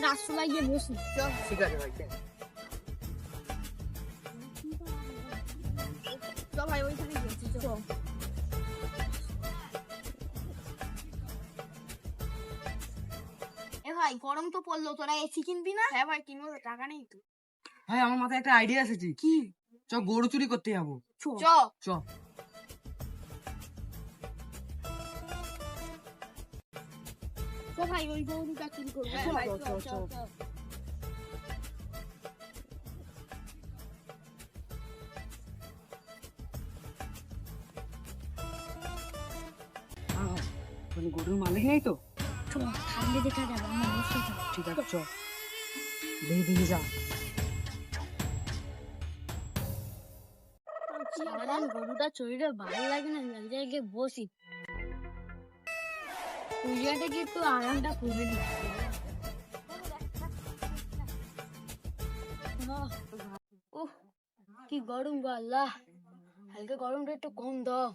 গাছতলায় গিয়ে বসি। ঠিক আছে ভাই। চল ভাই ওইখানে গেছি চল। এ ভাই গরম তো পড়লো, তোরা এসি কিনবি না? হ্যাঁ ভাই কিনবো, টাকা নেই তো। ভাই আমার মাথায় একটা আইডিয়া এসেছে। কি? চ গরু চুরি করতে যাবো। চ চ ভাই ওই গরুটা চুরি করবো। হ্যাঁ ভাই, চল। মানে গরুর মালিক নেই তো? থাকলে দেখা যাবে, আমরা বসে যাবো। ঠিক আছে চ দেখে যা। সারাদিন গরুটা চড়িলে ভালো লাগে না, এক জায়গায় বসি, ওই জায়গাটা গিয়ে একটু আরামটা করে নি। কি গরম গো আল্লাহ, হালকা গরমটা একটু কম দাও।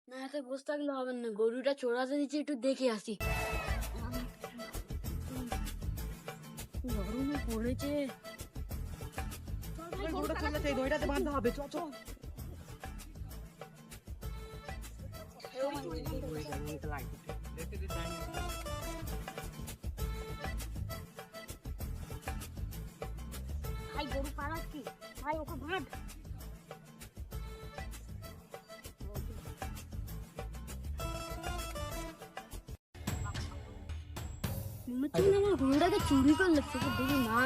না একা বসে থাকলে হবে না, গরুটা চড়াতে দিচ্ছি, একটু দেখে আসি। গরম পড়েছে। গরুটা চলে সেই দড়িটাতে বাঁধতে হবে। চ চ ভাই গরু পাড়াস কি ভাই, ওকে ভাট। আমার গরুটাকে চুরি করলে সেটা দেখি না,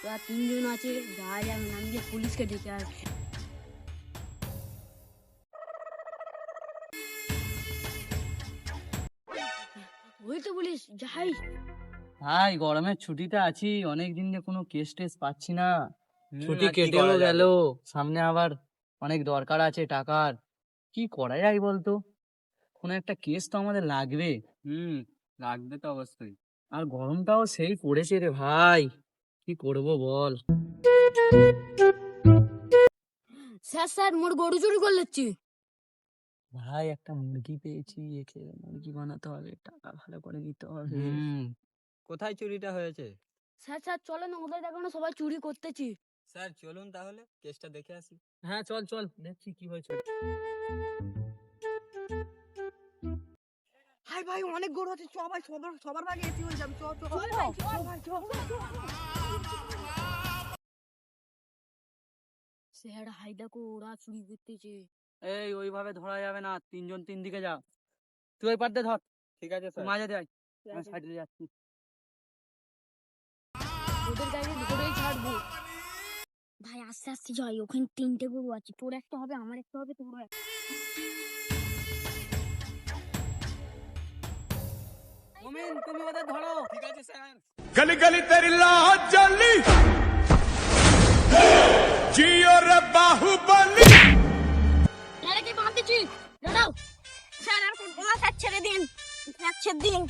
ওরা তিনজন আছে, যাওয়া যাবে না, আমি গিয়ে পুলিশকে ডেকে আসছি। ওই তো পুলিশ, যাই। ভাই গরমের ছুটিতে আছি, অনেকদিন দিয়ে কোনো কেস টেস পাচ্ছি না। ছুটি আর কি কেটেও করা গেল, যাবে? সামনে আবার অনেক দরকার আছে টাকার। কি করা যায় বলতো? কোনো একটা কেস তো আমাদের লাগবে। লাগবে তো অবশ্যই। আর গরমটাও সেই পড়েছে রে ভাই, কি করব বল। স্যার স্যার মোর গরু চুরি করলেছি। ভাই একটা মুরগি পেয়েছি, একে মুরগি বানাতে হবে, টাকা ভালো করে দিতে হবে। কোথায় চুরিটা হয়েছে? স্যার স্যার চলেন, ওদের দেখো না সবাই চুরি করতেছি। স্যার চলুন তাহলে কেসটা দেখে আসি। হ্যাঁ চল চল, দেখছি কি হয়েছে। হাই ভাই অনেক গরু আছে, চ ভাই সবার আগে এসি হয়ে যাবে। চ চ স্যার হাই দেখো ওরা চুরি করতেছে। এই ওইভাবে ধরা যাবে না, তিনজন তিন দিকে যা। তুই ওই পার দিয়ে ধর, ঠিক আছে তুই মাঝে দিয়ে আয়। আমি সাইডে দিয়ে যাচ্ছি। ওদের গাড়ি ধরেই ছাড়বো। ভাই আস্তে আস্তে যাই, ওখানে তিনটে গরু আছে, তোর একটা হবে, আমার একটা হবে, তোর একটা। মোমিন তুমি ওদের ধরো। ঠিক আছে স্যার। गली गली तेरी लाज जली जियो रे बाहुबली। এরা কি বাঁধতেছি? দাঁড়াও স্যার, আর কোনটা স্যার ছেড়ে দিন, স্যার ছেড়ে দিন,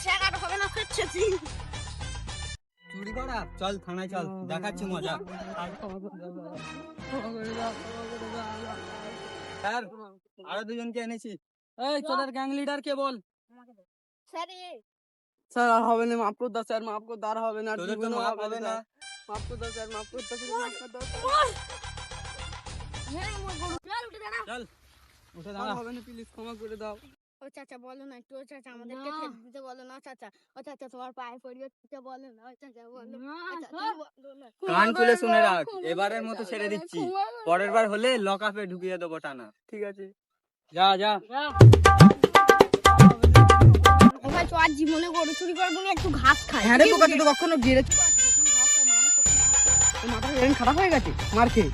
স্যার আর হবে না, স্যার ছেড়ে দিন। চুরি করা? চল থানায় চল, দেখাচ্ছি মজা। স্যার আরো দুজনকে এনেছি। এই তোদের গ্যাং লিডার কে বল। স্যার স্যার আর হবে না, মাফ করে দাও স্যার, মাফ করে দাও, আর হবে না। তোদের তো মাফ হবে না। মাফ করে দাও স্যার, মাফ করে দাও, মাফ করে দাও। চল উঠে আর দাঁড়া। হবে না, প্লিজ ক্ষমা করে দাও। ও চাচা বলো না একটু, ও চাচা আমাদেরকে খেতে দিতে বলো না, চাচা ও চাচা তোমার পায়ে পড়িয়ে দিতে বলো না, ও চাচা বলো না, চাচা বলো না। কান খুলে শুনে রাখ, এবারের মতো ছেড়ে দিচ্ছি, পরের বার হলে লক আপে ঢুকিয়ে দেবো টানা। ঠিক আছে, যা যা। ও ভাই তো আর জীবনে গরু চুরি করবো না, একটু ঘাস খাই। হ্যাঁ রে বোকা, তুই তো কখনো গিয়ে মাথা খারাপ হয়ে গেছে মার খেয়ে।